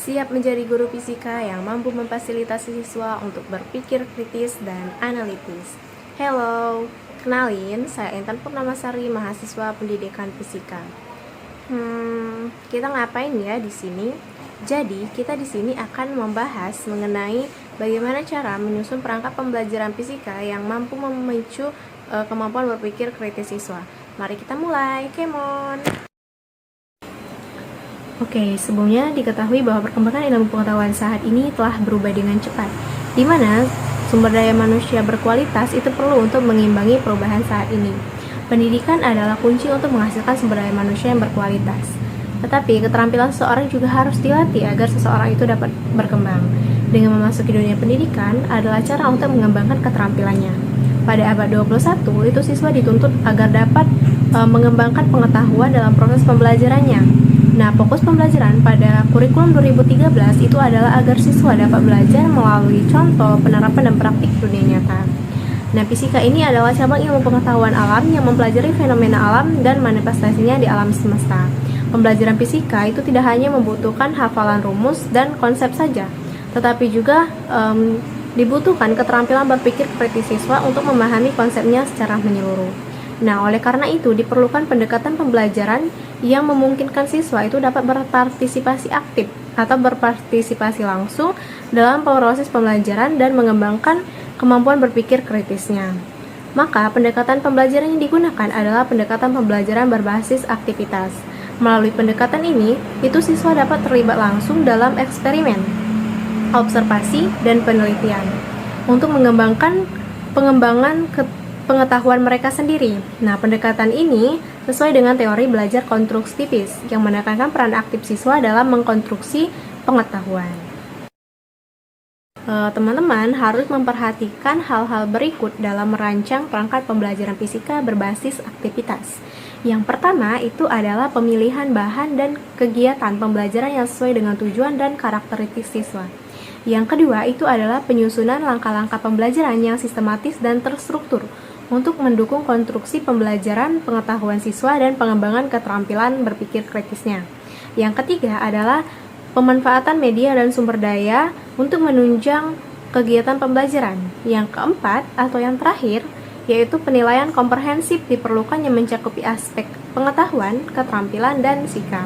Siap menjadi guru fisika yang mampu memfasilitasi siswa untuk berpikir kritis dan analitis. Hello, kenalin, saya Intan Purnamasari, mahasiswa pendidikan fisika. Kita ngapain ya di sini? Jadi, kita di sini akan membahas mengenai bagaimana cara menyusun perangkat pembelajaran fisika yang mampu memicu kemampuan berpikir kritis siswa. Mari kita mulai, Kemon. Oke, sebelumnya diketahui bahwa perkembangan ilmu pengetahuan saat ini telah berubah dengan cepat, di mana sumber daya manusia berkualitas itu perlu untuk mengimbangi perubahan saat ini. Pendidikan adalah kunci untuk menghasilkan sumber daya manusia yang berkualitas. Tetapi keterampilan seseorang juga harus dilatih agar seseorang itu dapat berkembang. Dengan memasuki dunia pendidikan adalah cara untuk mengembangkan keterampilannya. Pada abad 21, itu siswa dituntut agar dapat mengembangkan pengetahuan dalam proses pembelajarannya. Nah, fokus pembelajaran pada kurikulum 2013 itu adalah agar siswa dapat belajar melalui contoh, penerapan, dan praktik dunia nyata. Nah, fisika ini adalah cabang ilmu pengetahuan alam yang mempelajari fenomena alam dan manifestasinya di alam semesta. Pembelajaran fisika itu tidak hanya membutuhkan hafalan rumus dan konsep saja, tetapi juga dibutuhkan keterampilan berpikir kritis siswa untuk memahami konsepnya secara menyeluruh. Nah, oleh karena itu diperlukan pendekatan pembelajaran yang memungkinkan siswa itu dapat berpartisipasi aktif atau berpartisipasi langsung dalam proses pembelajaran dan mengembangkan kemampuan berpikir kritisnya. Maka, pendekatan pembelajaran yang digunakan adalah pendekatan pembelajaran berbasis aktivitas. Melalui pendekatan ini, itu siswa dapat terlibat langsung dalam eksperimen, observasi, dan penelitian untuk mengembangkan pengembangan pengetahuan mereka sendiri. Nah, pendekatan ini sesuai dengan teori belajar konstruktivis yang menekankan peran aktif siswa dalam mengkonstruksi pengetahuan. Teman-teman harus memperhatikan hal-hal berikut dalam merancang perangkat pembelajaran fisika berbasis aktivitas. Yang pertama itu adalah pemilihan bahan dan kegiatan pembelajaran yang sesuai dengan tujuan dan karakteristik siswa. Yang kedua itu adalah penyusunan langkah-langkah pembelajaran yang sistematis dan terstruktur untuk mendukung konstruksi pembelajaran pengetahuan siswa dan pengembangan keterampilan berpikir kritisnya. Yang ketiga adalah pemanfaatan media dan sumber daya untuk menunjang kegiatan pembelajaran. Yang keempat atau yang terakhir yaitu penilaian komprehensif diperlukan yang mencakupi aspek pengetahuan, keterampilan, dan sikap.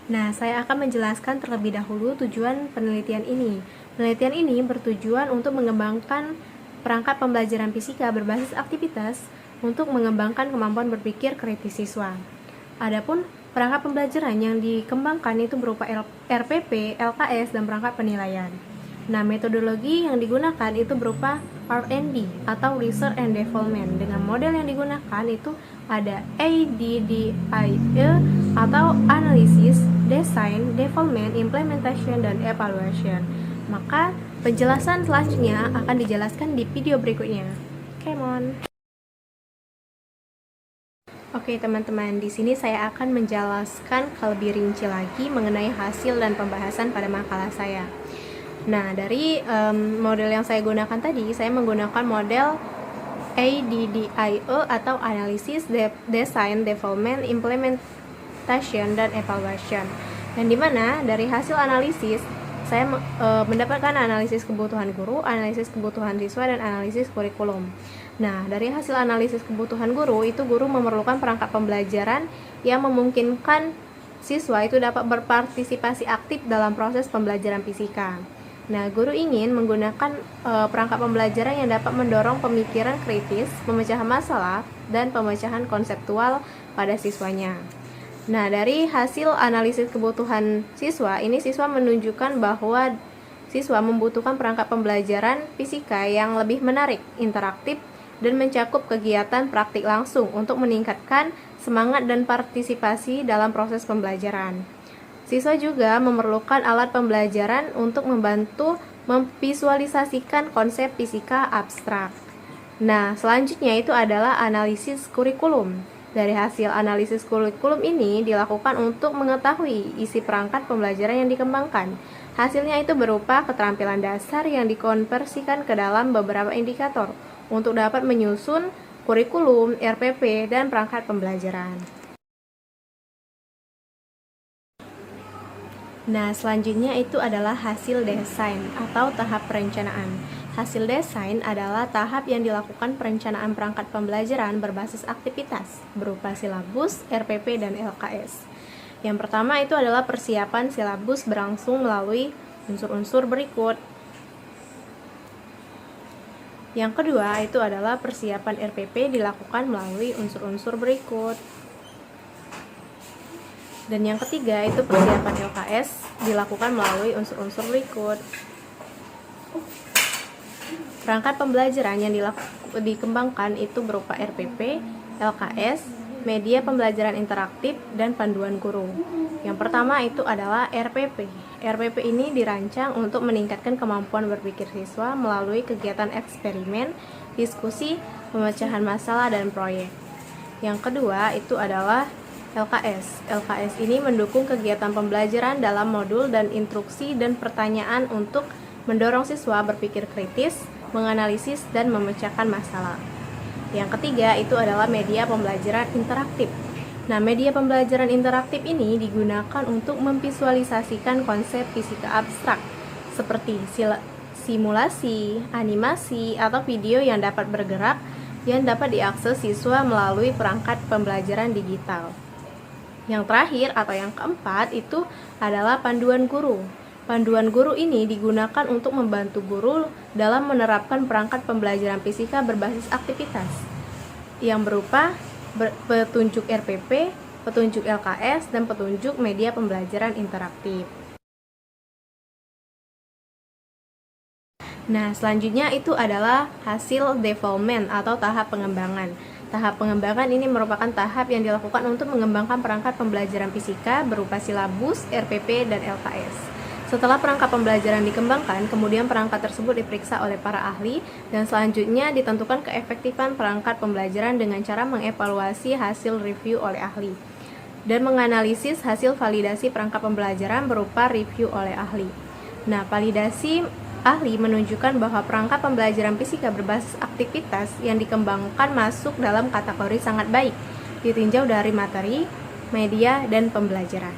Nah, saya akan menjelaskan terlebih dahulu tujuan penelitian ini. Penelitian ini bertujuan untuk mengembangkan perangkat pembelajaran fisika berbasis aktivitas untuk mengembangkan kemampuan berpikir kritis siswa. Adapun perangkat pembelajaran yang dikembangkan itu berupa RPP, LKS, dan perangkat penilaian. Nah, metodologi yang digunakan itu berupa R&D atau Research and Development. Dengan model yang digunakan itu ada ADDIE atau Analysis, Design, Development, Implementation, dan Evaluation. Maka penjelasan selanjutnya akan dijelaskan di video berikutnya. Come on. Oke teman-teman, di sini saya akan menjelaskan lebih rinci lagi mengenai hasil dan pembahasan pada makalah saya. Nah, dari model yang saya gunakan tadi, saya menggunakan model ADDIE atau Analysis, Design, Development, Implementation, dan Evaluation. Dan dimana dari hasil analisis saya mendapatkan analisis kebutuhan guru, analisis kebutuhan siswa, dan analisis kurikulum. Nah, dari hasil analisis kebutuhan guru, itu guru memerlukan perangkat pembelajaran yang memungkinkan siswa itu dapat berpartisipasi aktif dalam proses pembelajaran fisika. Nah, guru ingin menggunakan perangkat pembelajaran yang dapat mendorong pemikiran kritis, pemecahan masalah, dan pemecahan konseptual pada siswanya. Nah, dari hasil analisis kebutuhan siswa, ini siswa menunjukkan bahwa siswa membutuhkan perangkat pembelajaran fisika yang lebih menarik, interaktif, dan mencakup kegiatan praktik langsung untuk meningkatkan semangat dan partisipasi dalam proses pembelajaran. Siswa juga memerlukan alat pembelajaran untuk membantu memvisualisasikan konsep fisika abstrak. Nah, selanjutnya itu adalah analisis kurikulum. Dari hasil analisis kurikulum ini dilakukan untuk mengetahui isi perangkat pembelajaran yang dikembangkan. Hasilnya itu berupa keterampilan dasar yang dikonversikan ke dalam beberapa indikator untuk dapat menyusun kurikulum, RPP, dan perangkat pembelajaran. Nah, selanjutnya itu adalah hasil desain atau tahap perencanaan. Hasil desain adalah tahap yang dilakukan perencanaan perangkat pembelajaran berbasis aktivitas berupa silabus, RPP, dan LKS. Yang pertama itu adalah persiapan silabus berlangsung melalui unsur-unsur berikut. Yang kedua itu adalah persiapan RPP dilakukan melalui unsur-unsur berikut. Dan yang ketiga itu persiapan LKS dilakukan melalui unsur-unsur berikut. Perangkat pembelajaran yang dikembangkan itu berupa RPP, LKS, media pembelajaran interaktif, dan panduan guru. Yang pertama itu adalah RPP. RPP ini dirancang untuk meningkatkan kemampuan berpikir siswa melalui kegiatan eksperimen, diskusi, pemecahan masalah, dan proyek. Yang kedua itu adalah LKS. LKS ini mendukung kegiatan pembelajaran dalam modul dan instruksi dan pertanyaan untuk mendorong siswa berpikir kritis, menganalisis, dan memecahkan masalah. Yang ketiga itu adalah media pembelajaran interaktif. Nah, media pembelajaran interaktif ini digunakan untuk memvisualisasikan konsep fisika abstrak seperti simulasi, animasi, atau video yang dapat bergerak yang dapat diakses siswa melalui perangkat pembelajaran digital. Yang terakhir atau yang keempat itu adalah panduan guru. Panduan guru ini digunakan untuk membantu guru dalam menerapkan perangkat pembelajaran fisika berbasis aktivitas yang berupa petunjuk RPP, petunjuk LKS, dan petunjuk media pembelajaran interaktif. Nah, selanjutnya itu adalah hasil development atau tahap pengembangan. Tahap pengembangan ini merupakan tahap yang dilakukan untuk mengembangkan perangkat pembelajaran fisika berupa silabus, RPP, dan LKS. Setelah perangkat pembelajaran dikembangkan, kemudian perangkat tersebut diperiksa oleh para ahli dan selanjutnya ditentukan keefektifan perangkat pembelajaran dengan cara mengevaluasi hasil review oleh ahli dan menganalisis hasil validasi perangkat pembelajaran berupa review oleh ahli. Nah, validasi ahli menunjukkan bahwa perangkat pembelajaran fisika berbasis aktivitas yang dikembangkan masuk dalam kategori sangat baik, ditinjau dari materi, media, dan pembelajaran.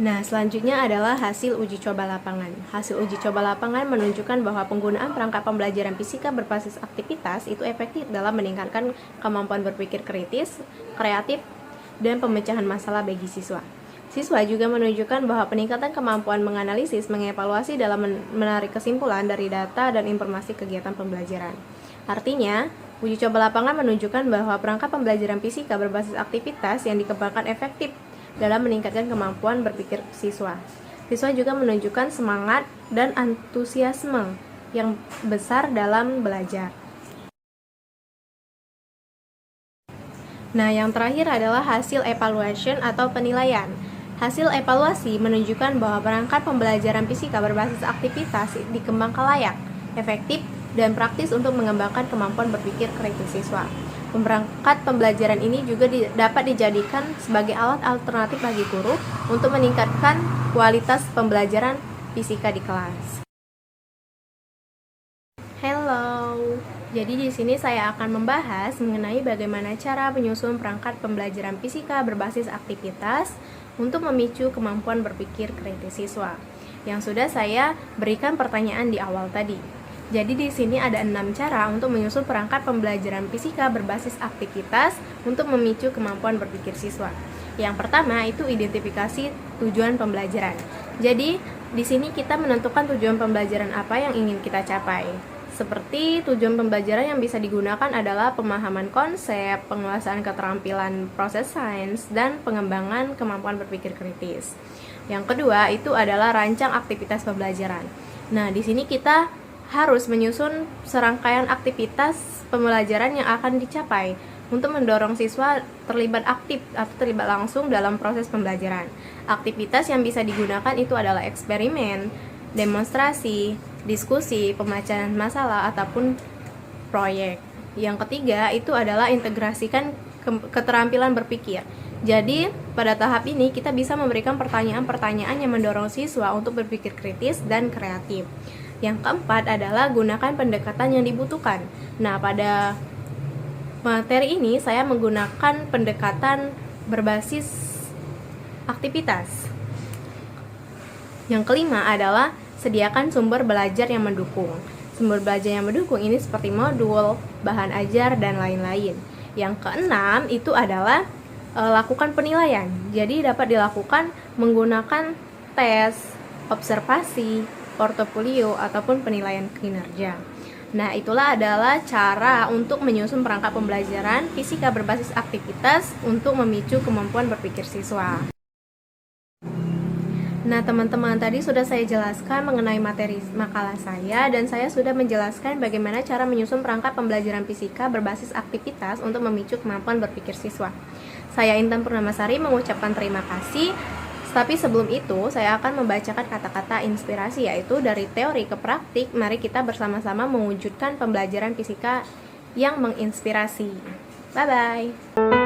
Nah, selanjutnya adalah hasil uji coba lapangan. Hasil uji coba lapangan menunjukkan bahwa penggunaan perangkat pembelajaran fisika berbasis aktivitas itu efektif dalam meningkatkan kemampuan berpikir kritis, kreatif, dan pemecahan masalah bagi siswa. Siswa juga menunjukkan bahwa peningkatan kemampuan menganalisis, mengevaluasi dalam menarik kesimpulan dari data dan informasi kegiatan pembelajaran. Artinya, uji coba lapangan menunjukkan bahwa perangkat pembelajaran fisika berbasis aktivitas yang dikembangkan efektif dalam meningkatkan kemampuan berpikir siswa. Siswa juga menunjukkan semangat dan antusiasme yang besar dalam belajar. Nah, yang terakhir adalah hasil evaluation atau penilaian. Hasil evaluasi menunjukkan bahwa perangkat pembelajaran fisika berbasis aktivitas dikembangkan layak, efektif, dan praktis untuk mengembangkan kemampuan berpikir kritis siswa. Perangkat pembelajaran ini juga dapat dijadikan sebagai alat alternatif bagi guru untuk meningkatkan kualitas pembelajaran fisika di kelas. Hello, jadi di sini saya akan membahas mengenai bagaimana cara menyusun perangkat pembelajaran fisika berbasis aktivitas untuk memicu kemampuan berpikir kritis siswa. Yang sudah saya berikan pertanyaan di awal tadi. Jadi di sini ada 6 cara untuk menyusun perangkat pembelajaran fisika berbasis aktivitas untuk memicu kemampuan berpikir siswa. Yang pertama itu identifikasi tujuan pembelajaran. Jadi di sini kita menentukan tujuan pembelajaran apa yang ingin kita capai. Seperti tujuan pembelajaran yang bisa digunakan adalah pemahaman konsep, penguasaan keterampilan proses sains, dan pengembangan kemampuan berpikir kritis. Yang kedua itu adalah rancang aktivitas pembelajaran. Nah, di sini kita harus menyusun serangkaian aktivitas pembelajaran yang akan dicapai untuk mendorong siswa terlibat aktif atau terlibat langsung dalam proses pembelajaran. Aktivitas yang bisa digunakan itu adalah eksperimen, demonstrasi, diskusi, pemecahan masalah, ataupun proyek. Yang ketiga itu adalah integrasikan keterampilan berpikir. Jadi, pada tahap ini kita bisa memberikan pertanyaan-pertanyaan yang mendorong siswa untuk berpikir kritis dan kreatif. Yang keempat adalah gunakan pendekatan yang dibutuhkan. Nah, pada materi ini saya menggunakan pendekatan berbasis aktivitas. Yang kelima adalah sediakan sumber belajar yang mendukung. Sumber belajar yang mendukung ini seperti modul, bahan ajar, dan lain-lain. Yang keenam itu adalah lakukan penilaian. Jadi dapat dilakukan menggunakan tes, observasi, portofolio, ataupun penilaian kinerja. Nah, itulah adalah cara untuk menyusun perangkat pembelajaran fisika berbasis aktivitas untuk memicu kemampuan berpikir siswa. Nah, teman-teman, tadi sudah saya jelaskan mengenai materi makalah saya, dan saya sudah menjelaskan bagaimana cara menyusun perangkat pembelajaran fisika berbasis aktivitas untuk memicu kemampuan berpikir siswa. Saya Intan Purnamasari mengucapkan terima kasih. Tapi sebelum itu, saya akan membacakan kata-kata inspirasi, yaitu dari teori ke praktik. Mari kita bersama-sama mewujudkan pembelajaran fisika yang menginspirasi. Bye-bye!